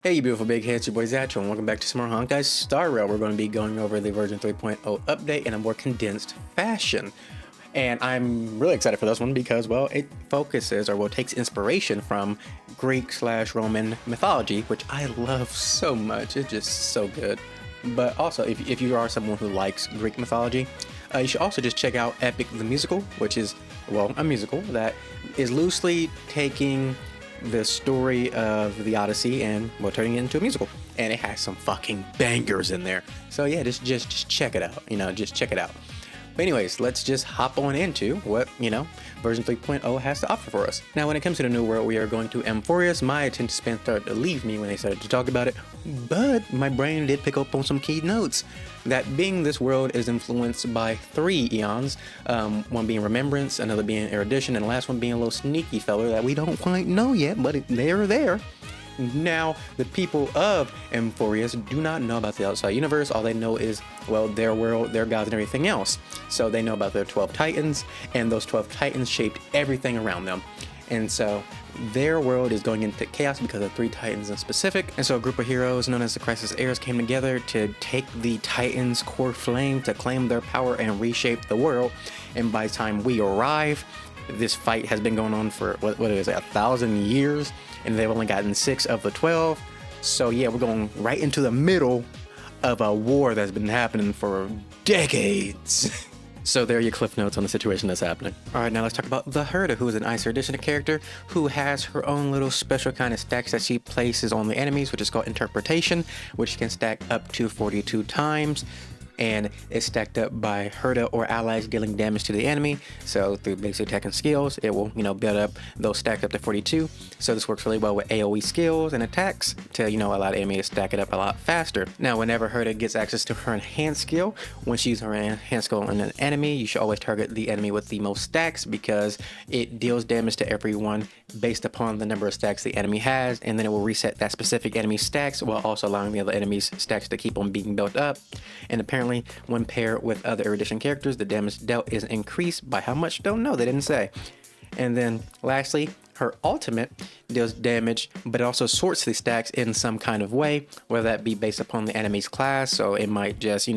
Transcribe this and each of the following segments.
Hey you beautiful big heads, your boy Zatchul, and welcome back to some more Honkai Star Rail. We're going to be going over the version 3.0 update in a more condensed fashion. And I'm really excited for this one because, well, it focuses, or well, takes inspiration from Greek/Roman mythology, which I love so much. It's just so good. But also, if you are someone who likes Greek mythology, you should also just check out Epic the Musical, which is, well, a musical that is loosely taking the story of the Odyssey and, well, turning it into a musical, and it has some fucking bangers in there. So yeah, just check it out, just check it out. But anyways, let's just hop on into what, version 3.0 has to offer for us. Now, when it comes to the new world, we are going to Amphorius. My attention span started to leave me when they started to talk about it, but my brain did pick up on some key notes. That being this world is influenced by 3 eons, one being Remembrance, another being Erudition, and the last one being a little sneaky fella that we don't quite know yet, but they're there. Now, the people of Amphorius do not know about the outside universe. All they know is, well, their world, their gods, and everything else. So they know about their 12 titans, and those 12 titans shaped everything around them. And so their world is going into chaos because of 3 titans in specific. And so a group of heroes known as the Crisis Heirs came together to take the titans' core flame to claim their power and reshape the world. And by the time we arrive, this fight has been going on for, what is it, 1,000 years, and they've only gotten 6 of the 12. So yeah, we're going right into the middle of a war that's been happening for decades. So there are your cliff notes on the situation that's happening. All right, now let's talk about the Herta, who is an Ice Erudition character who has her own little special kind of stacks that she places on the enemies, which is called Interpretation, which can stack up to 42 times. And it's stacked up by Herta or allies dealing damage to the enemy. So through basic attack and skills, it will, build up those stacked up to 42. So this works really well with AoE skills and attacks to, allow the enemy to stack it up a lot faster. Now, whenever Herta gets access to her enhanced skill, when she uses her enhanced skill on an enemy, you should always target the enemy with the most stacks because it deals damage to everyone based upon the number of stacks the enemy has, and then it will reset that specific enemy's stacks while also allowing the other enemy's stacks to keep on being built up. And apparently, when paired with other Erudition characters, the damage dealt is increased by how much? Don't know, they didn't say. And then lastly, her ultimate deals damage, but it also sorts the stacks in some kind of way, whether that be based upon the enemy's class. So it might just,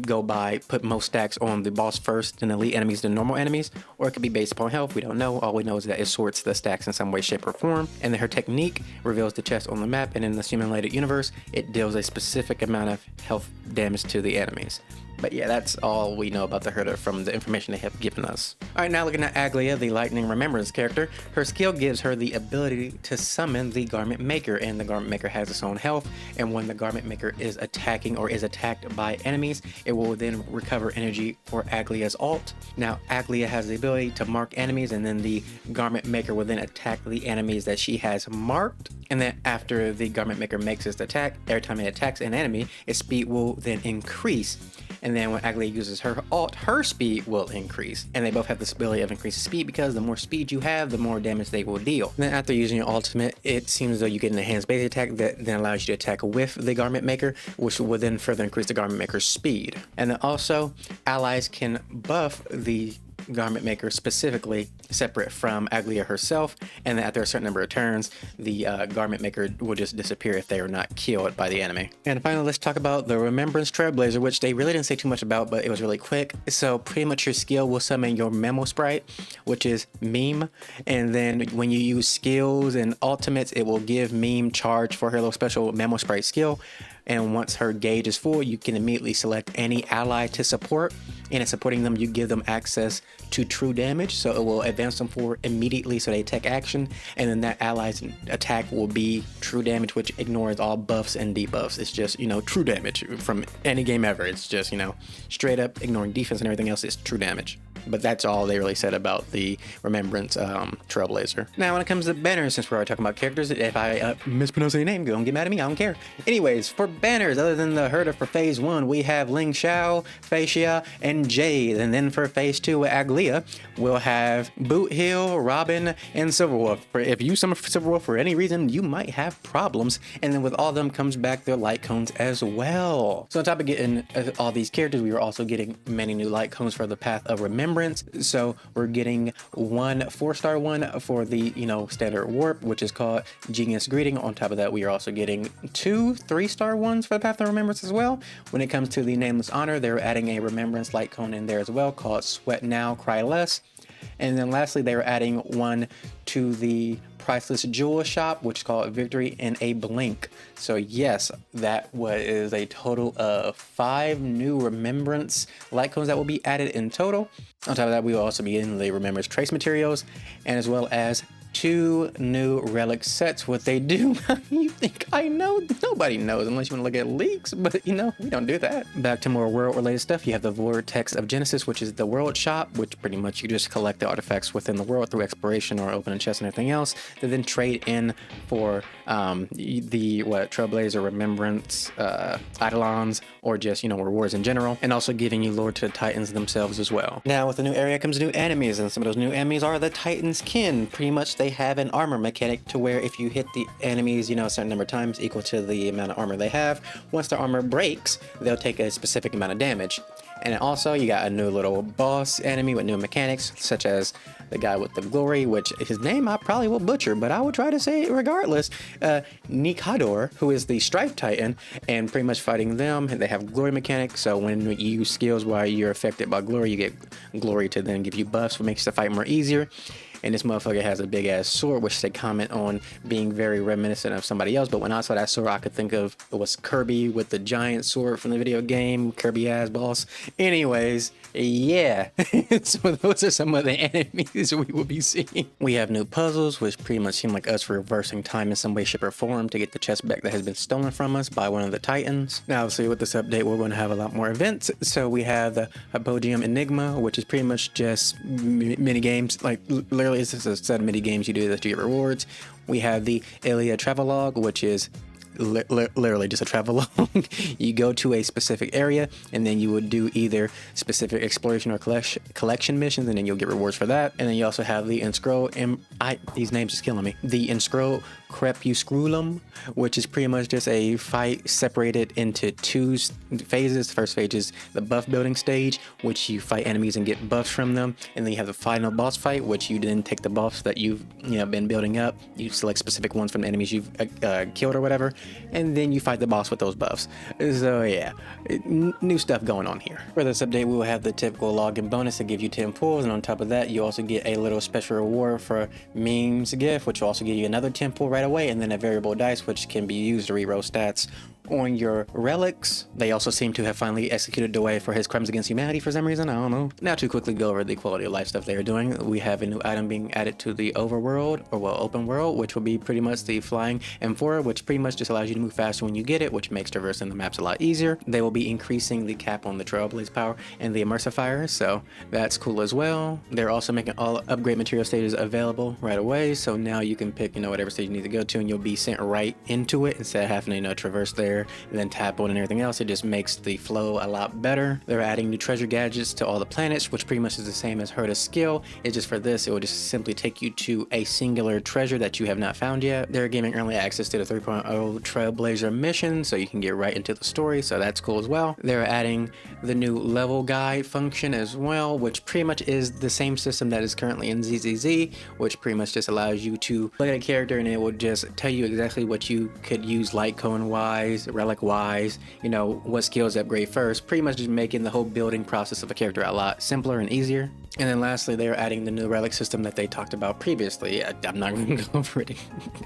go by, put most stacks on the boss first and elite enemies than normal enemies, or it could be based upon health. We don't know. All we know is that it sorts the stacks in some way, shape, or form. And then her technique reveals the chest on the map, and in the simulated universe, it deals a specific amount of health damage to the enemies. But yeah, that's all we know about the Herta from the information they have given us. Alright, now looking at Aglaea, the Lightning Remembrance character, her skill gives her the ability to summon the Garment Maker, and the Garment Maker has its own health, and when the Garment Maker is attacking or is attacked by enemies, it will then recover energy for Aglaea's ult. Now, Aglaea has the ability to mark enemies, and then the Garment Maker will then attack the enemies that she has marked, and then after the Garment Maker makes its attack, every time it attacks an enemy, its speed will then increase. And then when Aglaea uses her ult, her speed will increase. And they both have this ability of increasing speed because the more speed you have, the more damage they will deal. And then after using your ultimate, it seems as though you get an enhanced base attack that then allows you to attack with the Garment Maker, which will then further increase the Garment Maker's speed. And then also, allies can buff the Garment Maker specifically separate from Aglaea herself, and then after a certain number of turns, the Garment Maker will just disappear if they are not killed by the enemy. And finally, let's talk about the Remembrance Trailblazer, which they really didn't say too much about, but it was really quick. So pretty much your skill will summon your Memo Sprite, which is Meme, and then when you use skills and ultimates, it will give Meme charge for her little special Memo Sprite skill. And once her gauge is full, you can immediately select any ally to support, and in supporting them, you give them access to true damage, so it will advance them forward immediately so they take action, and then that ally's attack will be true damage, which ignores all buffs and debuffs. It's just, true damage from any game ever. It's just, straight up ignoring defense and everything else is true damage. But that's all they really said about the Remembrance Trailblazer. Now, when it comes to banners, since we're already talking about characters, if I mispronounce any name, don't get mad at me, I don't care. Anyways, for banners, other than the Herta for Phase 1, we have Ling Xiao, Facia, and Jade. And then for Phase 2 with Aglaea, we'll have Boot Hill, Robin, and Silverwolf. If you summon Silverwolf for any reason, you might have problems. And then with all of them comes back their light cones as well. So on top of getting all these characters, we are also getting many new light cones for the Path of Remembrance. Remembrance. So we're getting one 4-star one for the, standard warp, which is called Genius Greeting. On top of that, we are also getting 2 3-star ones for the Path of Remembrance as well. When it comes to the Nameless Honor, they're adding a Remembrance light cone in there as well called Sweat Now, Cry Less. And then lastly, they are adding one to the Priceless Jewel shop, which is called Victory in a Blink. So yes, that was a total of 5 new Remembrance light cones that will be added in total. On top of that, we will also be getting the Remembrance trace materials, and as well as 2 new relic sets. What they do, you think I know? Nobody knows unless you want to look at leaks, but we don't do that. Back to more world related stuff, you have the Vortex of Genesis, which is the world shop, which pretty much you just collect the artifacts within the world through exploration or opening chests and everything else, to then trade in for the Trailblazer Remembrance Eidolons, or just rewards in general, and also giving you lore to the Titans themselves as well. Now with the new area comes new enemies, and some of those new enemies are the Titans kin. Pretty much they have an armor mechanic to where if you hit the enemies a certain number of times equal to the amount of armor they have, once their armor breaks, they'll take a specific amount of damage. And also you got a new little boss enemy with new mechanics, such as the guy with the glory, which his name I probably will butcher, but I will try to say it regardless. Nikador, who is the Strife Titan, and pretty much fighting them, they have glory mechanics. So when you use skills while you're affected by glory, you get glory to then give you buffs, which makes the fight more easier. And this motherfucker has a big ass sword, which they comment on being very reminiscent of somebody else. But when I saw that sword, I could think of it was Kirby with the giant sword from the video game, Kirby ass boss. Anyways, yeah. So those are some of the enemies we will be seeing. We have new puzzles, which pretty much seem like us reversing time in some way, shape, or form to get the chest back that has been stolen from us by one of the Titans. Now, obviously, with this update, we're going to have a lot more events. So we have the Apogeium Enigma, which is pretty much just mini games, like literally it's just a set of mini games you do that you get rewards. We have the Aglaea Travelogue, which is literally just a travelogue. You go to a specific area, and then you would do either specific exploration or collection missions, and then you'll get rewards for that. And then you also have the these names is killing me. The Inscro Crepusculum, which is pretty much just a fight separated into 2 phases. The first phase is the buff building stage, which you fight enemies and get buffs from them, and then you have the final boss fight, which you then take the buffs that you've been building up. You select specific ones from the enemies you've killed or whatever, and then you fight the boss with those buffs. So yeah, new stuff going on here. For this update, we will have the typical login bonus to give you 10 pulls, and on top of that, you also get a little special reward for Meme's gift, which will also give you another 10 pull right away, and then a variable dice, which can be used to reroll stats on your relics. They also seem to have finally executed the way for his crimes against humanity for some reason. I don't know. Now to quickly go over the quality of life stuff they are doing, we have a new item being added to the overworld, or open world, which will be pretty much the flying amphora, which pretty much just allows you to move faster when you get it, which makes traversing the maps a lot easier. They will be increasing the cap on the Trailblaze power and the Immersifier, so that's cool as well. They're also making all upgrade material stages available right away, so now you can pick whatever stage you need to go to, and you'll be sent right into it instead of having to traverse there and then tap on and everything else. It just makes the flow a lot better. They're adding new treasure gadgets to all the planets, which pretty much is the same as Herta's skill. It's just for this, it will just simply take you to a singular treasure that you have not found yet. They're giving early access to the 3.0 Trailblazer mission, so you can get right into the story, so that's cool as well. They're adding the new level guide function as well, which pretty much is the same system that is currently in ZZZ, which pretty much just allows you to look at a character and it will just tell you exactly what you could use light cone wise, relic wise, what skills upgrade first, pretty much just making the whole building process of a character a lot simpler and easier. And then lastly, they are adding the new relic system that they talked about previously. I'm not going to go over it.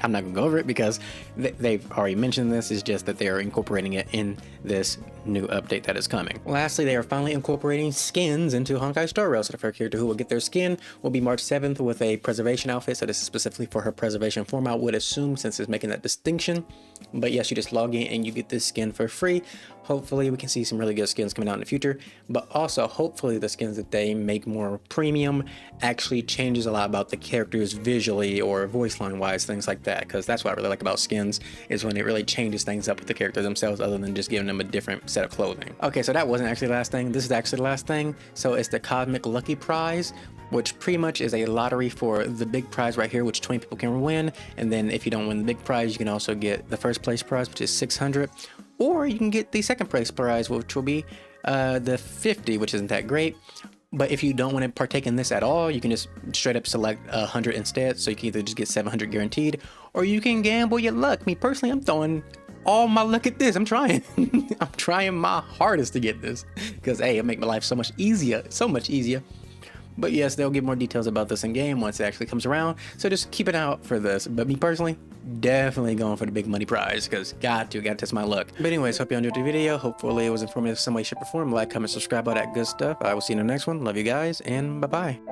I'm not going to go over it because they've already mentioned this. It's just that they are incorporating it in this new update that is coming. Lastly, they are finally incorporating skins into Honkai Star Rail. So the first character who will get their skin will be March 7th with a preservation outfit. So this is specifically for her preservation form, I would assume, since it's making that distinction. But yes, you just log in and you get this skin for free. Hopefully we can see some really good skins coming out in the future, but also hopefully the skins that they make more premium actually changes a lot about the characters visually or voice line wise, things like that, because that's what I really like about skins, is when it really changes things up with the characters themselves other than just giving them a different set of clothing. Okay, so that wasn't actually the last thing. This is actually the last thing. So it's the Cosmic Lucky Prize, which pretty much is a lottery for the big prize right here, which 20 people can win. And then if you don't win the big prize, you can also get the first place prize, which is 600. Or you can get the second place prize, which will be the 50, which isn't that great. But if you don't want to partake in this at all, you can just straight up select 100 instead. So you can either just get 700 guaranteed, or you can gamble your luck. Me personally, I'm throwing all my luck at this. I'm trying. I'm trying my hardest to get this because, hey, it'll make my life so much easier. So much easier. But yes, they'll give more details about this in game once it actually comes around. So just keep an eye out for this. But me personally, definitely going for the big money prize because gotta test my luck. But anyways, hope you enjoyed the video. Hopefully it was informative in some way, shape, or form. Like, comment, subscribe, all that good stuff. I will see you in the next one. Love you guys, and bye-bye.